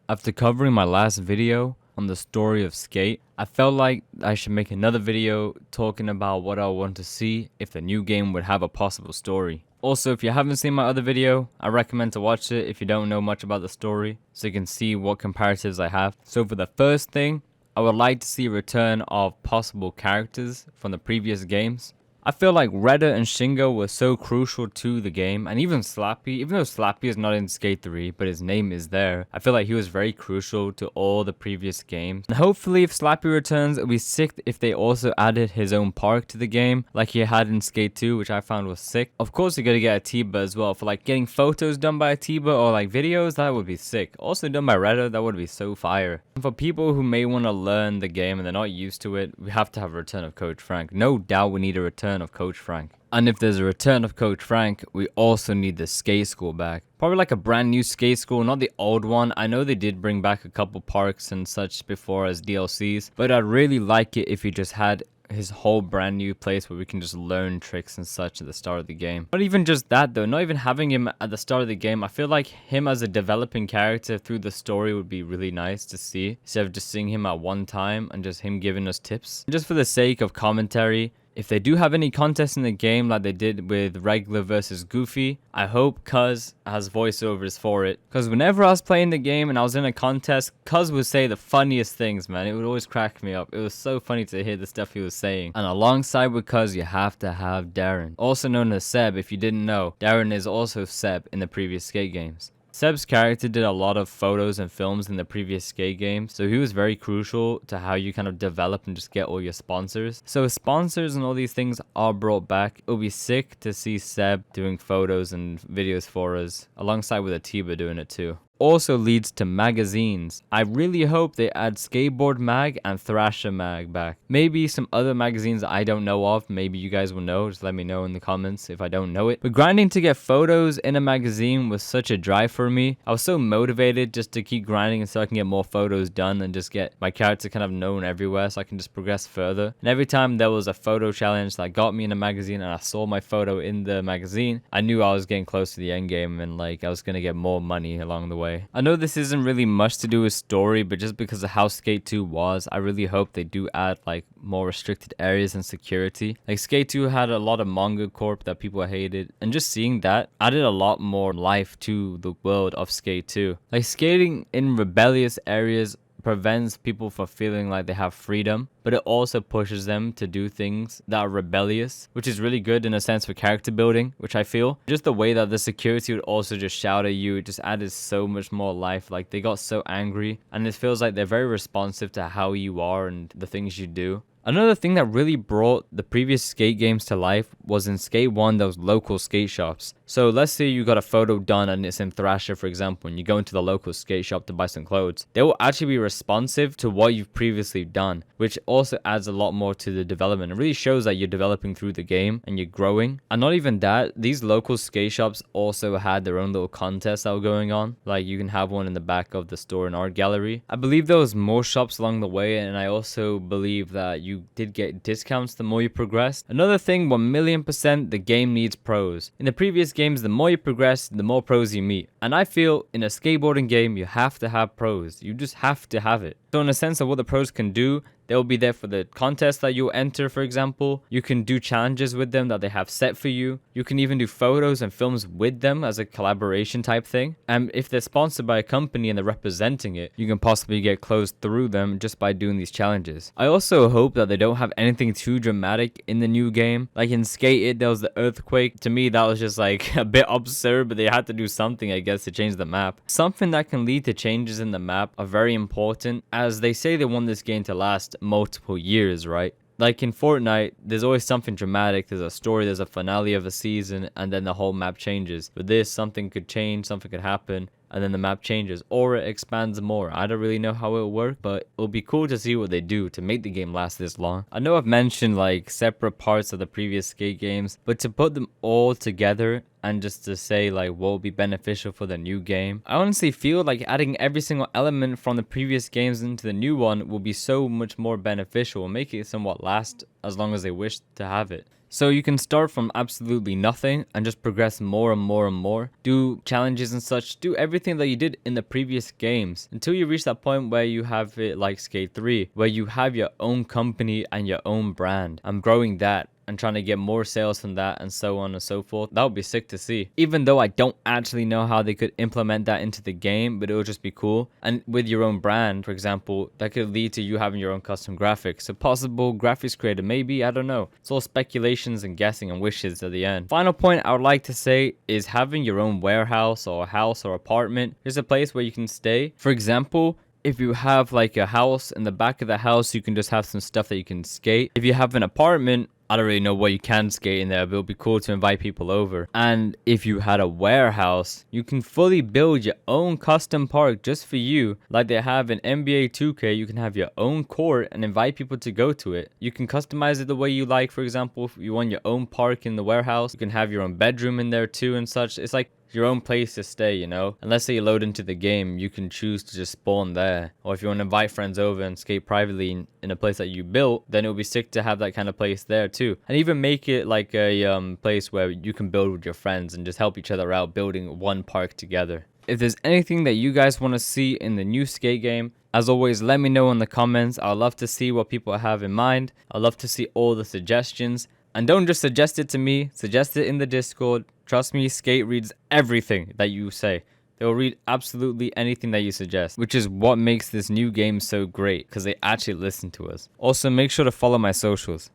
After covering my last video on the story of Skate, I felt like I should make another video talking about what I want to see if the new game would have a possible story. Also, if you haven't seen my other video, I recommend to watch it if you don't know much about the story, so you can see what comparatives I have. So for the first thing, I would like to see a return of possible characters from the previous games. I feel like Redder and Shingo were so crucial to the game, and even Slappy, even though Slappy is not in Skate 3, but his name is there, I feel like he was very crucial to all the previous games. And hopefully if Slappy returns, it'll be sick if they also added his own park to the game, like he had in Skate 2, which I found was sick. Of course you gotta get a Tiba as well, for like getting photos done by a Tiba or like videos, that would be sick. Also done by Redder, that would be so fire. And for people who may want to learn the game and they're not used to it, we have to have a return of Coach Frank. No doubt we need a return of Coach Frank. And if there's a return of Coach Frank, we also need the skate school back. Probably like a brand new skate school, not the old one. I know they did bring back a couple parks and such before as DLCs, but I'd really like it if you just had his whole brand new place where we can just learn tricks and such at the start of the game. Not even just that though, not even having him at the start of the game. I feel like him as a developing character through the story would be really nice to see, instead of just seeing him at one time and just him giving us tips. Just for the sake of commentary, if they do have any contests in the game like they did with Regular versus Goofy, I hope Cuz has voiceovers for it. Because whenever I was playing the game and I was in a contest, Cuz would say the funniest things, man. It would always crack me up. It was so funny to hear the stuff he was saying. And alongside with Cuz, you have to have Darren. Also known as Seb, if you didn't know. Darren is also Seb in the previous Skate games. Seb's character did a lot of photos and films in the previous Skate games, so he was very crucial to how you kind of develop and just get all your sponsors. So if sponsors and all these things are brought back, it'll be sick to see Seb doing photos and videos for us, alongside with Atiba doing it too. Also leads to magazines. I really hope they add Skateboard Mag and Thrasher Mag back. Maybe some other magazines I don't know of. Maybe you guys will know. Just let me know in the comments if I don't know it. But grinding to get photos in a magazine was such a drive for me. I was so motivated just to keep grinding so I can get more photos done and just get my character kind of known everywhere so I can just progress further. And every time there was a photo challenge that got me in a magazine and I saw my photo in the magazine, I knew I was getting close to the end game and like I was going to get more money along the way. I know this isn't really much to do with story, but just because of how Skate 2 was, I really hope they do add like more restricted areas and security. Like Skate 2 had a lot of Manga Corp that people hated, and just seeing that added a lot more life to the world of Skate 2. Like skating in rebellious areas prevents people from feeling like they have freedom, but it also pushes them to do things that are rebellious, which is really good in a sense for character building, which I feel. Just the way that the security would also just shout at you, it just added so much more life. Like they got so angry, and it feels like they're very responsive to how you are and the things you do. Another thing that really brought the previous Skate games to life was in Skate 1, those local skate shops. So let's say you got a photo done and it's in Thrasher, for example, and you go into the local skate shop to buy some clothes. They will actually be responsive to what you've previously done, which also adds a lot more to the development. It really shows that you're developing through the game and you're growing. And not even that, these local skate shops also had their own little contests that were going on. Like you can have one in the back of the store and art gallery. I believe there was more shops along the way, and I also believe that you did get discounts the more you progressed. Another thing, 1,000,000%, the game needs pros. In the previous games, the more you progress, the more pros you meet. And I feel in a skateboarding game, you have to have pros. You just have to have it. So in a sense of what the pros can do, they'll be there for the contest that you enter, for example. You can do challenges with them that they have set for you. You can even do photos and films with them as a collaboration type thing. And if they're sponsored by a company and they're representing it, you can possibly get close through them just by doing these challenges. I also hope that they don't have anything too dramatic in the new game. Like in Skate It, there was the earthquake. To me, that was just like a bit absurd, but they had to do something, I guess, to change the map. Something that can lead to changes in the map are very important, as they say they want this game to last multiple years, right? Like in Fortnite, there's always something dramatic. There's a story, there's a finale of a season, and then the whole map changes. With this, something could change, something could happen, and then the map changes, or it expands more. I don't really know how it'll work, but it'll be cool to see what they do to make the game last this long. I know I've mentioned like separate parts of the previous Skate games, but to put them all together and just to say like what will be beneficial for the new game, I honestly feel like adding every single element from the previous games into the new one will be so much more beneficial and make it somewhat last as long as they wish to have it. So you can start from absolutely nothing and just progress more and more and more. Do challenges and such, do everything that you did in the previous games until you reach that point where you have it like Skate 3, where you have your own company and your own brand. I'm growing that and trying to get more sales from that and so on and so forth. That would be sick to see. Even though I don't actually know how they could implement that into the game, but it would just be cool. And with your own brand, for example, that could lead to you having your own custom graphics. A possible graphics creator, maybe, I don't know. It's all speculations and guessing and wishes at the end. Final point I would like to say is having your own warehouse or house or apartment. There's a place where you can stay. For example, if you have like a house, in the back of the house, you can just have some stuff that you can skate. If you have an apartment, I don't really know what you can skate in there, but it would be cool to invite people over. And if you had a warehouse, you can fully build your own custom park just for you. Like they have in NBA 2K, you can have your own court and invite people to go to it. You can customize it the way you like. For example, if you want your own park in the warehouse, you can have your own bedroom in there too and such. It's like your own place to stay, you know. And let's say you load into the game, you can choose to just spawn there. Or if you want to invite friends over and skate privately in a place that you built, then it would be sick to have that kind of place there too. And even make it like a place where you can build with your friends and just help each other out building one park together. If there's anything that you guys want to see in the new skate game, as always, let me know in the comments. I'd love to see what people have in mind. I'd love to see all the suggestions. And don't just suggest it to me, suggest it in the Discord. Trust me, Skate reads everything that you say. They will read absolutely anything that you suggest, which is what makes this new game so great, because they actually listen to us. Also, make sure to follow my socials.